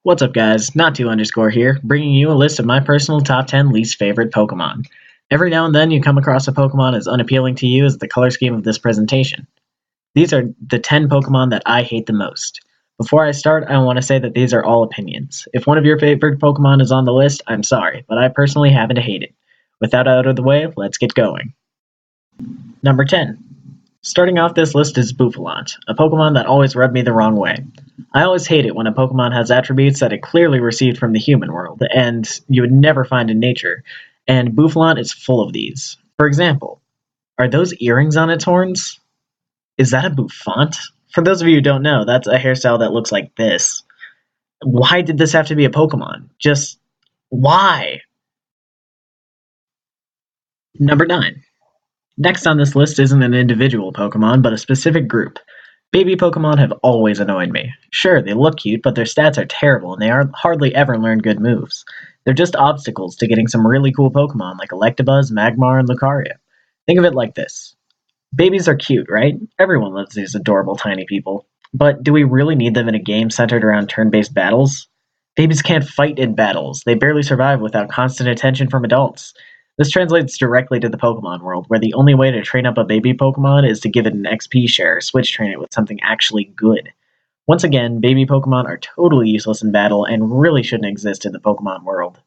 What's up guys, Not2_ here, bringing you a list of my personal top 10 least favorite Pokemon. Every now and then you come across a Pokemon as unappealing to you as the color scheme of this presentation. These are the 10 Pokemon that I hate the most. Before I start, I want to say that these are all opinions. If one of your favorite Pokemon is on the list, I'm sorry, but I personally happen to hate it. With that out of the way, let's get going. Number 10. Starting off this list is Bouffalant, a Pokemon that always rubbed me the wrong way. I always hate it when a Pokemon has attributes that it clearly received from the human world, and you would never find in nature, and Bouffalant is full of these. For example, are those earrings on its horns? Is that a bouffant? For those of you who don't know, that's a hairstyle that looks like this. Why did this have to be a Pokemon? Just, why? Number 9. Next on this list isn't an individual Pokemon, but a specific group. Baby Pokemon have always annoyed me. Sure, they look cute, but their stats are terrible and they hardly ever learn good moves. They're just obstacles to getting some really cool Pokemon like Electabuzz, Magmar, and Lucario. Think of it like this. Babies are cute, right? Everyone loves these adorable tiny people. But do we really need them in a game centered around turn-based battles? Babies can't fight in battles. They barely survive without constant attention from adults. This translates directly to the Pokemon world, where the only way to train up a baby Pokemon is to give it an XP share or switch train it with something actually good. Once again, baby Pokemon are totally useless in battle and really shouldn't exist in the Pokemon world.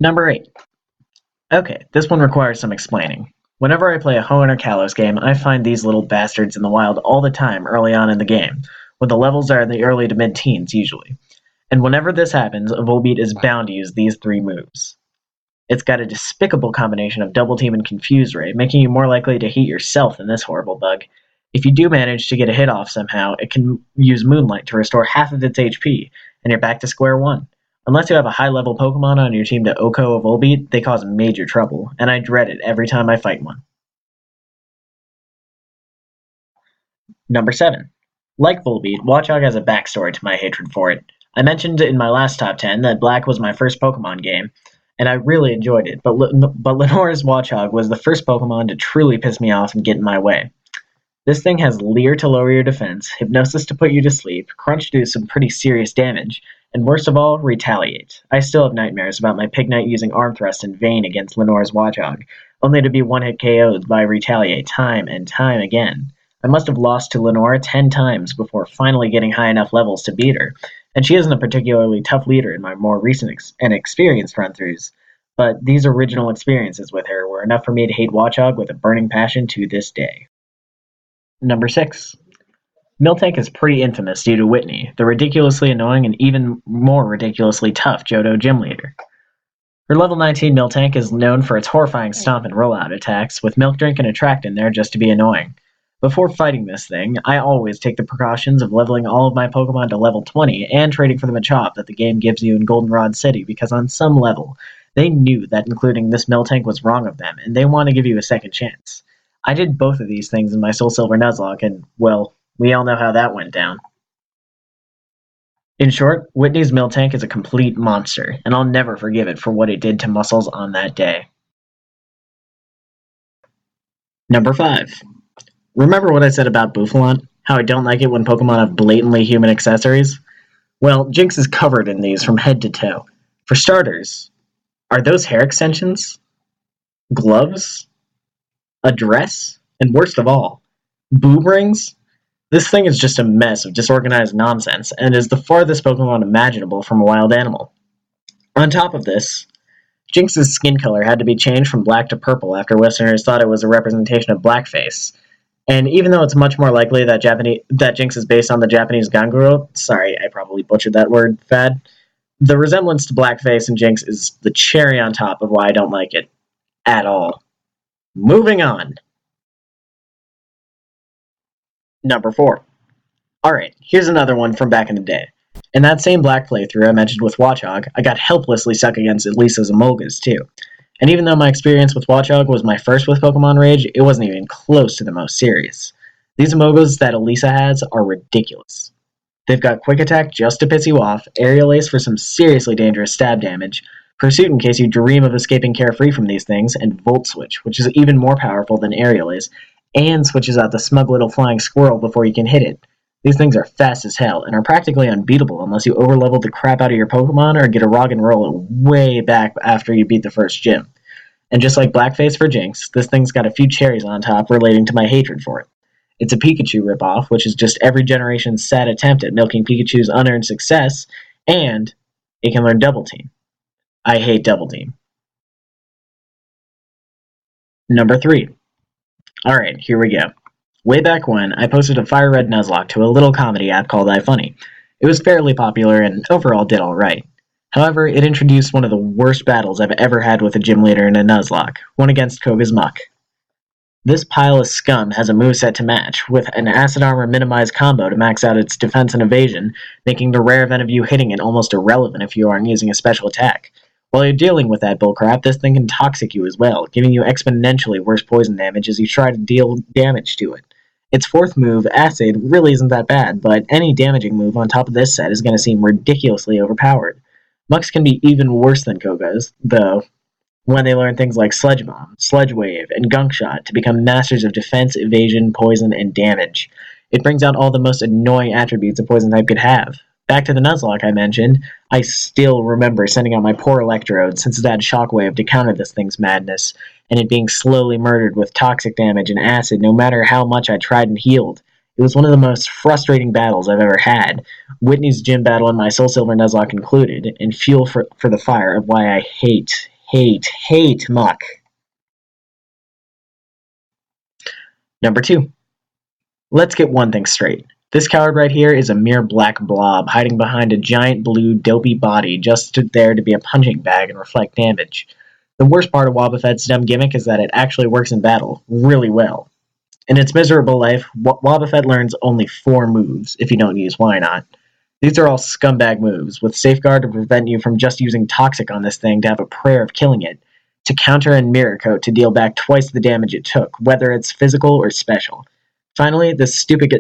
Number 8. Okay, this one requires some explaining. Whenever I play a Hoenn or Kalos game, I find these little bastards in the wild all the time early on in the game, when the levels are in the early to mid-teens usually. And whenever this happens, a Volbeat is bound to use these 3 moves. It's got a despicable combination of Double Team and Confuse Ray, making you more likely to heat yourself than this horrible bug. If you do manage to get a hit off somehow, it can use Moonlight to restore half of its HP, and you're back to square one. Unless you have a high-level Pokemon on your team to OHKO a Volbeat, they cause major trouble, and I dread it every time I fight one. Number 7. Like Volbeat, Watchout has a backstory to my hatred for it. I mentioned in my last top 10 that Black was my first Pokemon game, and I really enjoyed it, but Lenore's Watchog was the first Pokemon to truly piss me off and get in my way. This thing has Leer to lower your defense, Hypnosis to put you to sleep, Crunch to do some pretty serious damage, and worst of all, Retaliate. I still have nightmares about my Pignite using Arm Thrust in vain against Lenore's Watchog, only to be one-hit KO'd by Retaliate time and time again. I must have lost to Lenore 10 times before finally getting high enough levels to beat her, and she isn't a particularly tough leader in my more recent and experienced run-throughs, but these original experiences with her were enough for me to hate Watchog with a burning passion to this day. Number 6. Miltank is pretty infamous due to Whitney, the ridiculously annoying and even more ridiculously tough Johto gym leader. Her level 19 Miltank is known for its horrifying stomp and rollout attacks, with Milk Drink and Attract in there just to be annoying. Before fighting this thing, I always take the precautions of leveling all of my Pokemon to level 20 and trading for the Machop that the game gives you in Goldenrod City, because on some level, they knew that including this Miltank was wrong of them, and they want to give you a second chance. I did both of these things in my Soul Silver Nuzlocke, and, well, we all know how that went down. In short, Whitney's Miltank is a complete monster, and I'll never forgive it for what it did to Muscles on that day. Number 5. Remember what I said about Bouffalant? How I don't like it when Pokemon have blatantly human accessories? Well, Jinkx is covered in these from head to toe. For starters, are those hair extensions? Gloves? A dress? And worst of all, boob rings? This thing is just a mess of disorganized nonsense, and is the farthest Pokemon imaginable from a wild animal. On top of this, Jinkx's skin color had to be changed from black to purple after Westerners thought it was a representation of blackface. And even though it's much more likely that Jinkx is based on the Japanese Ganguro, sorry, I probably butchered that word, fad, the resemblance to blackface and Jinkx is the cherry on top of why I don't like it. At all. Moving on. Number 4. Alright, here's another one from back in the day. In that same Black playthrough I mentioned with Watchog, I got helplessly stuck against Elisa's Emolgas too. And even though my experience with Watchog was my first with Pokemon Rage, it wasn't even close to the most serious. These Emolgas that Elisa has are ridiculous. They've got Quick Attack just to piss you off, Aerial Ace for some seriously dangerous stab damage, Pursuit in case you dream of escaping carefree from these things, and Volt Switch, which is even more powerful than Aerial Ace, and switches out the smug little flying squirrel before you can hit it. These things are fast as hell and are practically unbeatable unless you overlevel the crap out of your Pokemon or get a rock and roll way back after you beat the first gym. And just like Blackface for Jinkx, this thing's got a few cherries on top relating to my hatred for it. It's a Pikachu ripoff, which is just every generation's sad attempt at milking Pikachu's unearned success, and it can learn Double Team. I hate Double Team. Number 3. Alright, here we go. Way back when, I posted a Fire Red Nuzlocke to a little comedy app called iFunny. It was fairly popular and overall did alright. However, it introduced one of the worst battles I've ever had with a gym leader in a Nuzlocke, one against Koga's Muck. This pile of scum has a moveset to match, with an Acid Armor minimized combo to max out its defense and evasion, making the rare event of you hitting it almost irrelevant if you aren't using a special attack. While you're dealing with that bullcrap, this thing can toxic you as well, giving you exponentially worse poison damage as you try to deal damage to it. Its fourth move, Acid, really isn't that bad, but any damaging move on top of this set is going to seem ridiculously overpowered. Mucks can be even worse than Koga's, though, when they learn things like Sledge Bomb, Sledge Wave, and Gunk Shot to become masters of defense, evasion, poison, and damage. It brings out all the most annoying attributes a poison type could have. Back to the Nuzlocke I mentioned, I still remember sending out my poor Electrode since it had Shockwave to counter this thing's madness, and it being slowly murdered with toxic damage and acid no matter how much I tried and healed. It was one of the most frustrating battles I've ever had, Whitney's gym battle and my Soul Silver Nuzlocke included, and fuel for the fire of why I hate Muck. Number 2. Let's get one thing straight. This coward right here is a mere black blob hiding behind a giant blue dopey body just there to be a punching bag and reflect damage. The worst part of Wobbuffet's dumb gimmick is that it actually works in battle really well. In its miserable life, Wobbuffet learns only 4 moves, if you don't use Why Not. These are all scumbag moves, with Safeguard to prevent you from just using Toxic on this thing to have a prayer of killing it, to counter and Mirror Coat to deal back twice the damage it took, whether it's physical or special. Finally, this stupid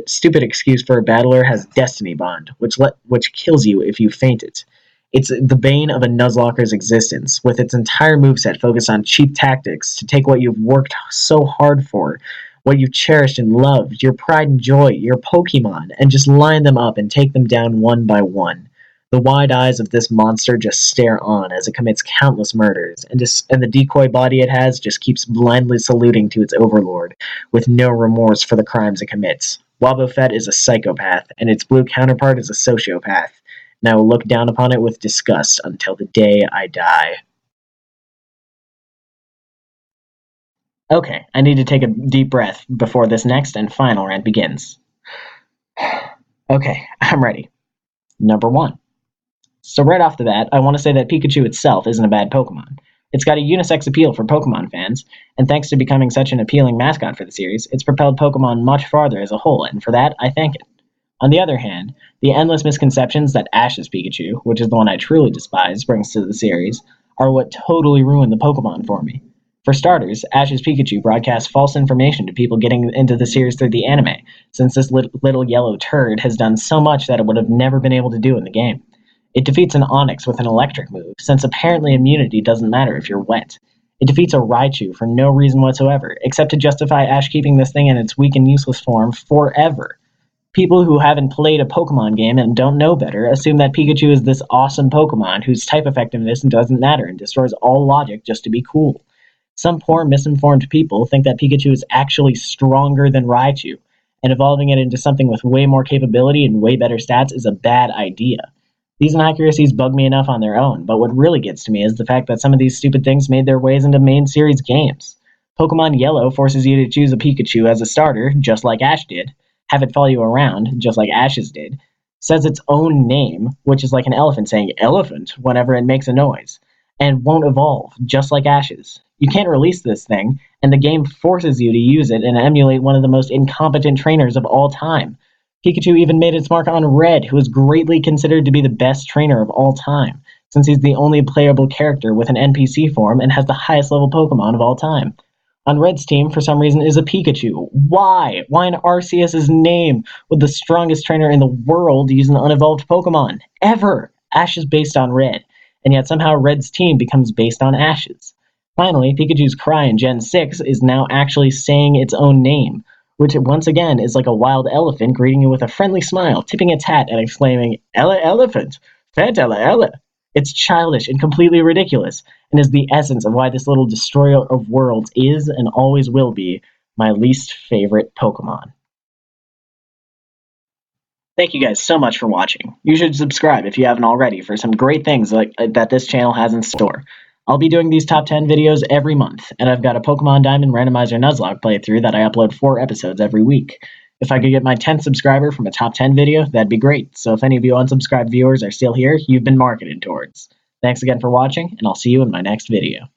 excuse for a battler has Destiny Bond, which kills you if you faint it. It's the bane of a Nuzlocker's existence, with its entire moveset focused on cheap tactics to take what you've worked so hard for, what you've cherished and loved, your pride and joy, your Pokemon, and just line them up and take them down one by one. The wide eyes of this monster just stare on as it commits countless murders, and the decoy body it has just keeps blindly saluting to its overlord, with no remorse for the crimes it commits. Wobbuffet is a psychopath, and its blue counterpart is a sociopath, and I will look down upon it with disgust until the day I die. Okay, I need to take a deep breath before this next and final rant begins. Okay, I'm ready. Number 1. So right off the bat, I want to say that Pikachu itself isn't a bad Pokemon. It's got a unisex appeal for Pokemon fans, and thanks to becoming such an appealing mascot for the series, it's propelled Pokemon much farther as a whole, and for that, I thank it. On the other hand, the endless misconceptions that Ash's Pikachu, which is the one I truly despise, brings to the series, are what totally ruined the Pokemon for me. For starters, Ash's Pikachu broadcasts false information to people getting into the series through the anime, since this little yellow turd has done so much that it would have never been able to do in the game. It defeats an Onix with an electric move, since apparently immunity doesn't matter if you're wet. It defeats a Raichu for no reason whatsoever, except to justify Ash keeping this thing in its weak and useless form forever. People who haven't played a Pokemon game and don't know better assume that Pikachu is this awesome Pokemon whose type effectiveness doesn't matter and destroys all logic just to be cool. Some poor misinformed people think that Pikachu is actually stronger than Raichu, and evolving it into something with way more capability and way better stats is a bad idea. These inaccuracies bug me enough on their own, but what really gets to me is the fact that some of these stupid things made their ways into main series games. Pokemon Yellow forces you to choose a Pikachu as a starter, just like Ash did, have it follow you around, just like Ash's did, says its own name, which is like an elephant saying elephant whenever it makes a noise, and won't evolve, just like Ash's. You can't release this thing, and the game forces you to use it and emulate one of the most incompetent trainers of all time. Pikachu even made its mark on Red, who is greatly considered to be the best trainer of all time, since he's the only playable character with an NPC form and has the highest level Pokemon of all time. On Red's team, for some reason, is a Pikachu. Why? Why in Arceus's name would the strongest trainer in the world use an unevolved Pokemon? Ever! Ash is based on Red, and yet somehow Red's team becomes based on Ash's. Finally, Pikachu's cry in Gen 6 is now actually saying its own name. which once again is like a wild elephant greeting you with a friendly smile, tipping its hat and exclaiming, Ella elephant! Fat Ella Ella! It's childish and completely ridiculous, and is the essence of why this little destroyer of worlds is and always will be my least favorite Pokemon. Thank you guys so much for watching. You should subscribe if you haven't already for some great things like that this channel has in store. I'll be doing these top 10 videos every month, and I've got a Pokemon Diamond Randomizer Nuzlocke playthrough that I upload 4 episodes every week. If I could get my 10th subscriber from a top 10 video, that'd be great. So if any of you unsubscribed viewers are still here, you've been marketed towards. Thanks again for watching, and I'll see you in my next video.